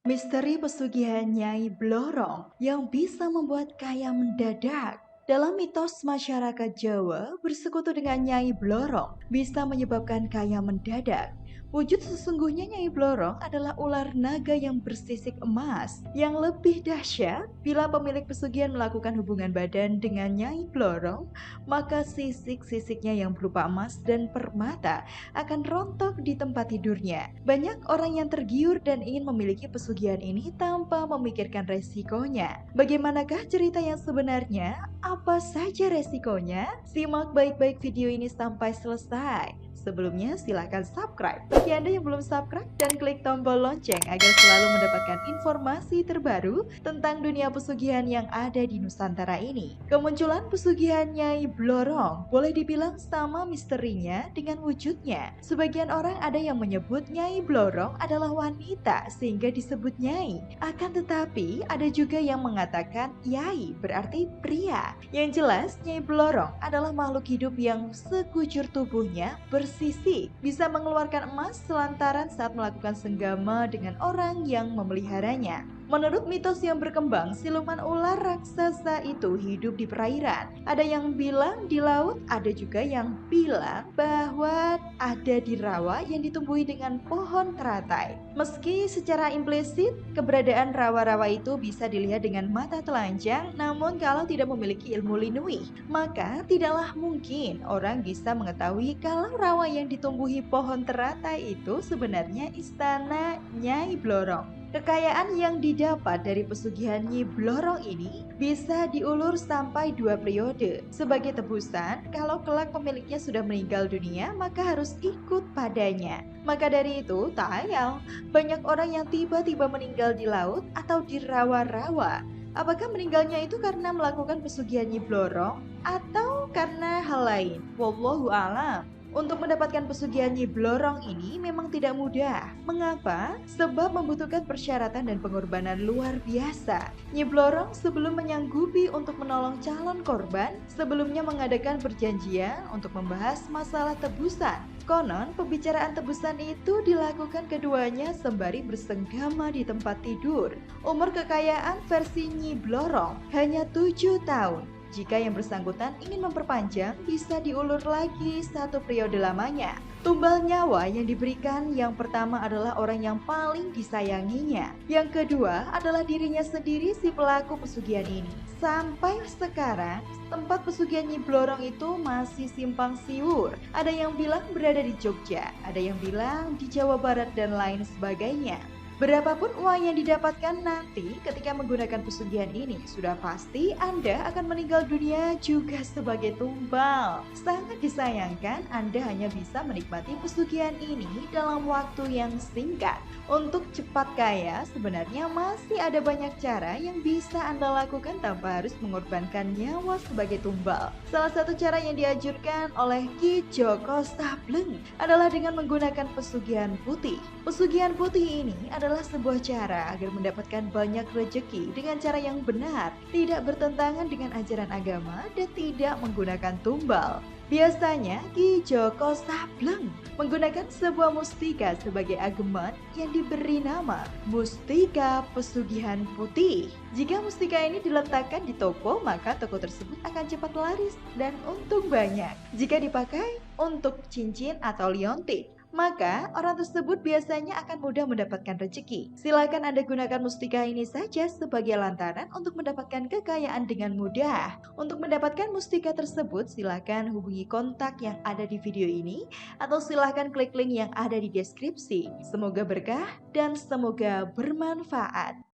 Misteri pesugihan Nyai Blorong yang bisa membuat kaya mendadak. Dalam mitos masyarakat Jawa, bersekutu dengan Nyai Blorong bisa menyebabkan kaya mendadak. Wujud sesungguhnya Nyai Blorong adalah ular naga yang bersisik emas. Yang lebih dahsyat, bila pemilik pesugihan melakukan hubungan badan dengan Nyai Blorong, maka sisik-sisiknya yang berupa emas dan permata akan rontok di tempat tidurnya. Banyak orang yang tergiur dan ingin memiliki pesugihan ini tanpa memikirkan resikonya. Bagaimanakah cerita yang sebenarnya? Apa saja resikonya? Simak baik-baik video ini sampai selesai. Sebelumnya silahkan subscribe bagi Anda yang belum subscribe dan klik tombol lonceng agar selalu mendapatkan informasi terbaru tentang dunia pesugihan yang ada di Nusantara ini. Kemunculan pesugihan Nyai Blorong boleh dibilang sama misterinya dengan wujudnya. Sebagian orang ada yang menyebut Nyai Blorong adalah wanita sehingga disebut Nyai. Akan tetapi ada juga yang mengatakan Yai berarti pria. Yang jelas Nyai Blorong adalah makhluk hidup yang sekujur tubuhnya bersisik, bisa mengeluarkan emas selantaran saat melakukan senggama dengan orang yang memeliharanya. Menurut mitos yang berkembang, siluman ular raksasa itu hidup di perairan. Ada yang bilang di laut, ada juga yang bilang bahwa ada di rawa yang ditumbuhi dengan pohon teratai. Meski secara implisit, keberadaan rawa-rawa itu bisa dilihat dengan mata telanjang, namun kalau tidak memiliki ilmu linui, maka tidaklah mungkin orang bisa mengetahui kalau rawa yang ditumbuhi pohon teratai itu sebenarnya istana Nyai Blorong. Kekayaan yang didapat dari pesugihan Nyi Blorong ini bisa diulur sampai 2 periode. Sebagai tebusan, kalau kelak pemiliknya sudah meninggal dunia, maka harus ikut padanya. Maka dari itu, tak ayal, banyak orang yang tiba-tiba meninggal di laut atau di rawa-rawa. Apakah meninggalnya itu karena melakukan pesugihan Nyi Blorong atau karena hal lain? Wallahu a'lam. Untuk mendapatkan pesugihan Nyi Blorong ini memang tidak mudah. Mengapa? Sebab membutuhkan persyaratan dan pengorbanan luar biasa. Nyi Blorong sebelum menyanggupi untuk menolong calon korban, sebelumnya mengadakan perjanjian untuk membahas masalah tebusan. Konon, pembicaraan tebusan itu dilakukan keduanya sembari bersenggama di tempat tidur. Umur kekayaan versi Nyi Blorong hanya 7 tahun. Jika yang bersangkutan ingin memperpanjang, bisa diulur lagi 1 periode lamanya. Tumbal nyawa yang diberikan yang pertama adalah orang yang paling disayanginya. Yang kedua adalah dirinya sendiri si pelaku pesugihan ini. Sampai sekarang, tempat pesugihan Nyi Blorong itu masih simpang siur. Ada yang bilang berada di Jogja, ada yang bilang di Jawa Barat dan lain sebagainya. Berapapun uang yang didapatkan nanti ketika menggunakan pesugihan ini, sudah pasti Anda akan meninggal dunia juga sebagai tumbal. Sangat disayangkan Anda hanya bisa menikmati pesugihan ini dalam waktu yang singkat. Untuk cepat kaya, sebenarnya masih ada banyak cara yang bisa Anda lakukan tanpa harus mengorbankan nyawa sebagai tumbal. Salah satu cara yang dianjurkan oleh Ki Joko Sableng adalah dengan menggunakan pesugihan putih. Pesugihan putih ini adalah sebuah cara agar mendapatkan banyak rezeki dengan cara yang benar, tidak bertentangan dengan ajaran agama dan tidak menggunakan tumbal. Biasanya Ki Joko Sableng menggunakan sebuah mustika sebagai ageman yang diberi nama Mustika Pesugihan Putih. Jika mustika ini diletakkan di toko, maka toko tersebut akan cepat laris dan untung banyak. Jika dipakai untuk cincin atau liontin, maka orang tersebut biasanya akan mudah mendapatkan rezeki. Silakan Anda gunakan mustika ini saja sebagai lantaran untuk mendapatkan kekayaan dengan mudah. Untuk mendapatkan mustika tersebut, silakan hubungi kontak yang ada di video ini atau silakan klik link yang ada di deskripsi. Semoga berkah dan semoga bermanfaat.